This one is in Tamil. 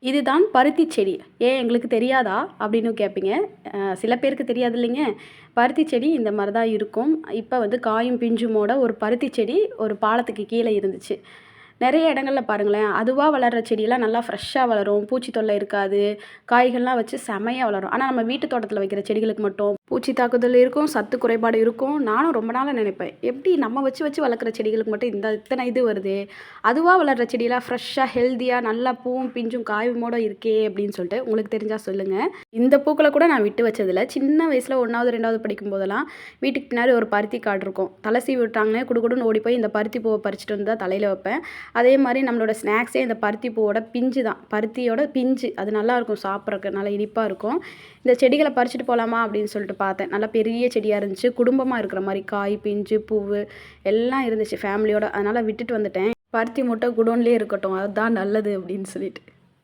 இதுதான் பருத்தி செடி. ஏன் எங்களுக்கு தெரியாதா? அப்படின்னு கேட்பீங்க. சில பேருக்கு தெரியாது இல்லைங்க. பருத்தி செடி இந்த மாரி தான் இருக்கும். இப்ப வந்து காயும் பிஞ்சுமோட ஒரு பருத்தி செடி ஒரு பாலத்துக்கு கீழ இருந்துச்சு. நெறைய இடங்கள்ல பாருங்களேன், அதுவா வளர்ற செடியெல்லாம் நல்லா ஃப்ரெஷ்ஷா வளரும். பூச்சி தொல்லை இருக்காது. காய்கள்லாம் வச்சு செமையா வளரும். ஆனா நம்ம வீட்டு தோட்டத்துல வைக்கிற செடிகளுக்கு மட்டும் பூச்சி தாக்குதல் இருக்கும், சத்து குறைபாடு இருக்கும். நானும் ரொம்ப நாளா நினைப்பேன். எப்படி நம்ம வச்சு வச்சு வளர்க்குற செடிகளுக்கு மட்டும் இத்தனை இது வருதே! அதுவா வளர்ற செடியெல்லாம் ஃப்ரெஷ்ஷா, ஹெல்தியா நல்லா பூவும், பிஞ்சும், காயுமோட இருக்கே! அப்படின்னு சொல்லிட்டு உங்களுக்கு தெரிஞ்சா சொல்லுங்க. இந்த பூக்கள கூட நான் விட்டு வச்சதில்ல. சின்ன வயசுல 1வது, 2வது படிக்கும்போதெல்லாம் வீட்டுக்கு பின்னாடி ஒரு பருத்தி காடு இருக்கும். தலை சீவி விட்டாங்கன்னே குடுகுடுன்னு ஓடி போய் இந்த பருத்தி பூவ பறிச்சுட்டு வந்து தான் தலையில வைப்பேன். அதே மாரி நம்மளோட ஸ்நாக்ஸே இந்த பருத்தி பூவோட பிஞ்சு தான். பருத்தியோட பிஞ்சு. அது நல்லாயிருக்கும் சாப்பிட்றக்கு. நல்லா இனிப்பா இருக்கும். இந்த செடிகள பறிச்சுட்டு போலாமா அப்படின்னு சொல்லிட்டு பார்த்தேன். நல்லா பெரிய செடியா இருந்துச்சு. குடும்பமா இருக்கிற மாரி காய், பிஞ்சு, பூவு எல்லாம் இருந்துச்சு ஃபேமிலியோட. அதனால விட்டுட்டு வந்துட்டேன். பருத்தி மூட்டை குடோன்லயே இருக்கட்டும். அதுதான் நல்லது அப்படின்னு சொல்லிட்டு.